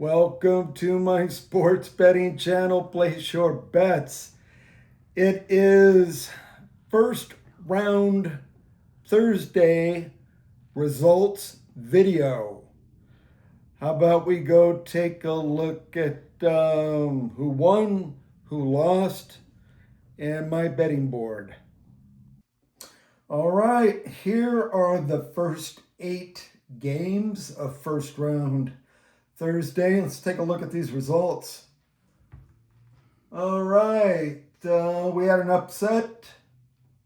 Welcome to my sports betting channel, Place Your Bets. It is first round Thursday results video. How about we go take a look at who won, who lost, and my betting board. All right, here are the first 8 games of first round Thursday. Let's take a look at these results. All right, we had an upset.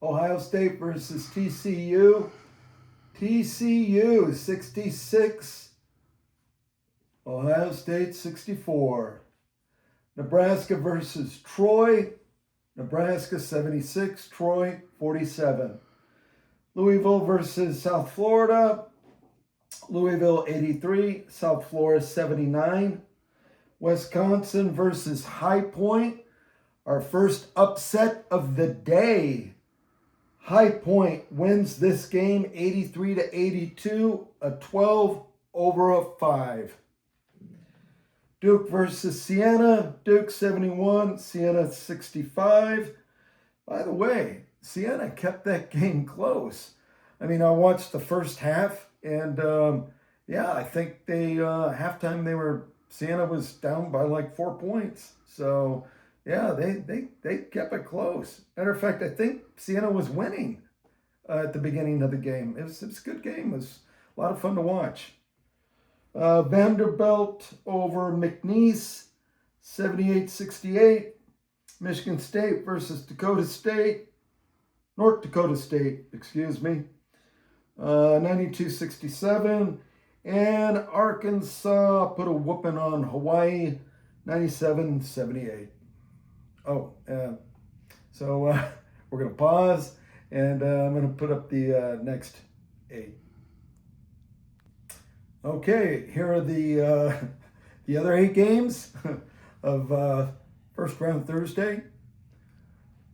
Ohio State versus TCU. TCU 66, Ohio State 64. Nebraska versus Troy. Nebraska 76, Troy 47. Louisville versus South Florida. Louisville 83, South Florida 79. Wisconsin versus High Point, our first upset of the day. High Point wins this game 83-82, a 12 over a 5. Duke versus Siena, Duke 71, Siena 65. By the way, Siena kept that game close. I mean, I watched the first half. And I think halftime Siena was down by like 4 points. So they kept it close. Matter of fact, I think Siena was winning at the beginning of the game. It was a good game. It was a lot of fun to watch. Vanderbilt over McNeese, 78-68. Michigan State versus North Dakota State, excuse me. 92-67, and Arkansas put a whooping on Hawaii, 97-78. So we're going to pause, and I'm going to put up the next 8. Okay, here are the other 8 games of first round Thursday.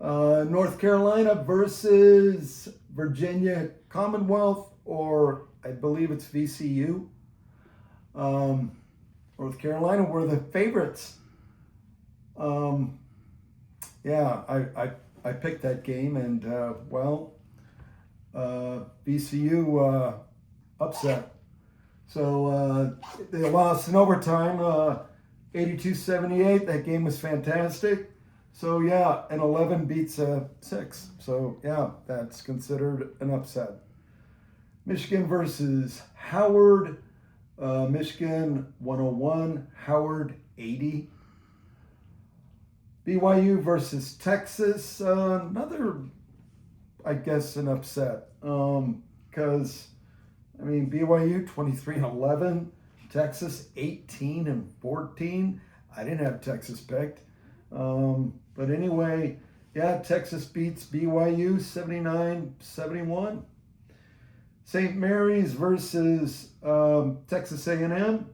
North Carolina versus Virginia Commonwealth, or I believe it's VCU. North Carolina were the favorites. I picked that game, and VCU upset. So they lost in overtime, 82-78. That game was fantastic. So an 11 beats a 6. So that's considered an upset. Michigan versus Howard. Michigan 101, Howard 80. BYU versus Texas. Another, I guess, an upset. Because BYU 23-11, Texas 18-14. I didn't have Texas picked. But anyway, Texas beats BYU 79-71. St. Mary's versus Texas A&M.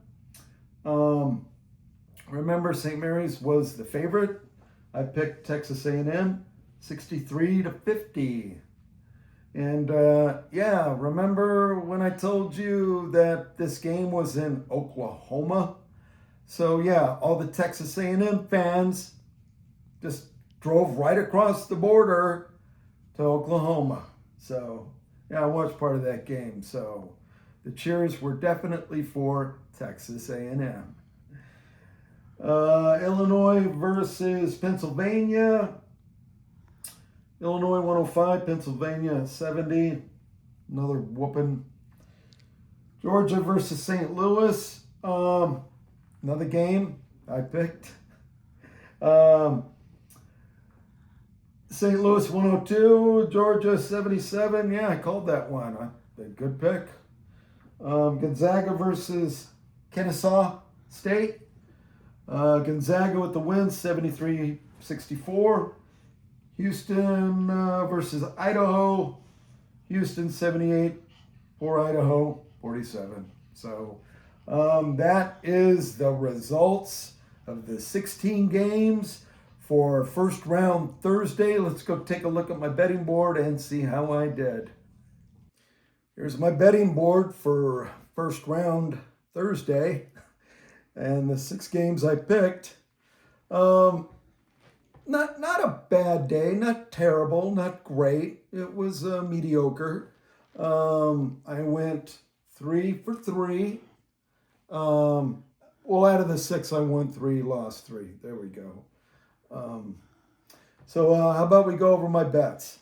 Remember, St. Mary's was the favorite. I picked Texas A&M 63-50. And remember when I told you that this game was in Oklahoma? So all the Texas A&M fans just drove right across the border to Oklahoma. So, I watched part of that game. So, the cheers were definitely for Texas A&M. Illinois versus Pennsylvania. Illinois 105, Pennsylvania 70. Another whooping. Georgia versus St. Louis. Another game I picked. St. Louis 102, Georgia 77. I called that one. A good pick. Gonzaga versus Kennesaw State. Gonzaga with the win, 73-64. Houston versus Idaho. Houston 78 for Idaho 47. So that is the results of the 16 games for first round Thursday. Let's go take a look at my betting board and see how I did. Here's my betting board for first round Thursday. and the 6 games I picked. Not a bad day, not terrible, not great. It was mediocre. I went 3 for 3. Well, out of the 6, I won 3, lost 3. There we go. So how about we go over my bets?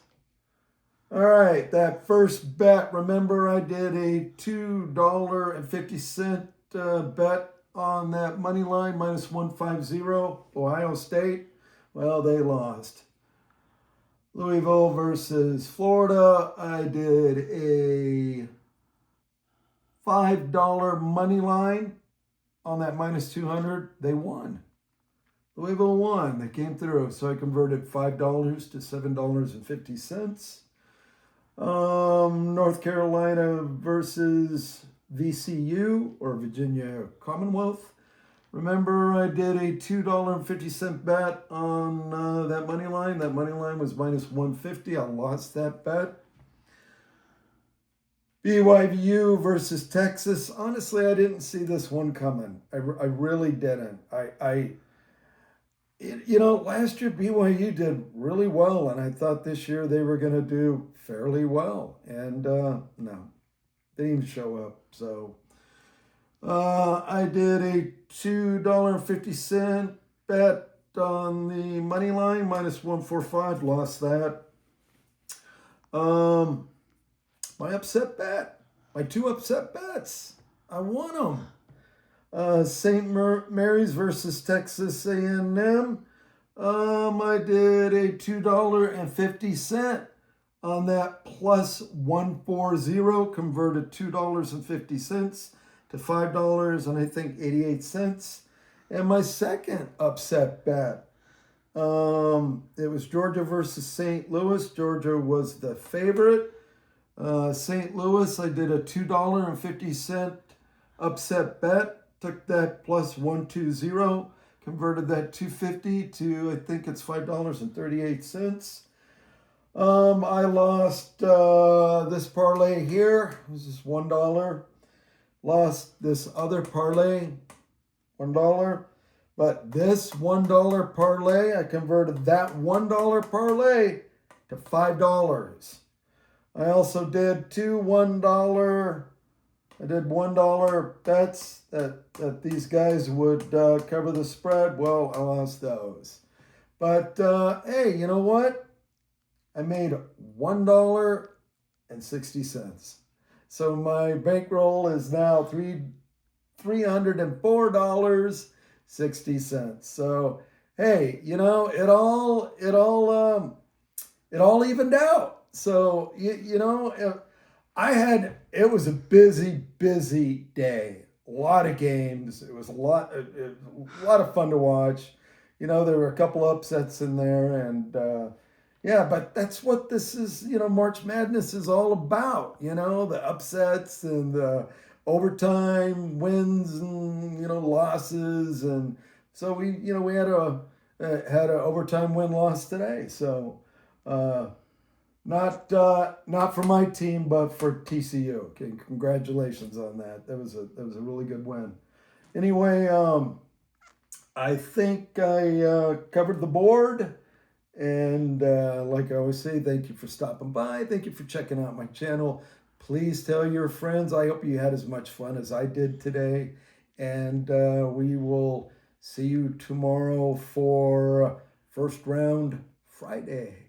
All right, that first bet, remember I did a $2.50 bet on that money line, minus 150, Ohio State. Well, they lost. Louisville versus Florida, I did a $5 money line on that minus 200. They won. Louisville won. They came through. So I converted $5 to $7.50. North Carolina versus VCU, or Virginia Commonwealth. Remember, I did a $2.50 bet on that money line. That money line was minus 150. I lost that bet. BYU versus Texas. Honestly, I didn't see this one coming. I really didn't. Last year BYU did really well, and I thought this year they were going to do fairly well. And no, they didn't even show up. So I did a $2.50 bet on the money line, minus 145, lost that. My upset bet, my 2 upset bets, I won them. St. Mary's versus Texas A&M. I did a $2.50 on that, plus 140, converted $2.50 to $5 and I think 88 cents. And my second upset bet, it was Georgia versus St. Louis. Georgia was the favorite. St. Louis, I did a $2.50 upset bet. Took that plus 120, converted that 250 to, I think it's $5.38. I lost this parlay here. This is $1. Lost this other parlay, $1. But this $1 parlay, I converted that $1 parlay to $5. I also did 2 $1. I did $1 bets that these guys would cover the spread. Well, I lost those. But hey, you know what? I made $1.60. So my bankroll is now $304.60. So hey, it all evened out. So it was a busy day. A lot of games. It was a lot of fun to watch. There were a couple upsets in there, and but that's what this is. March Madness is all about. The upsets and the overtime wins and losses, and so we had an overtime win-loss today. So. Not for my team, but for TCU. Okay, congratulations on that. That was a really good win. Anyway, I think I covered the board, and like I always say, thank you for stopping by. Thank you for checking out my channel. Please tell your friends. I hope you had as much fun as I did today, and we will see you tomorrow for First Round Friday.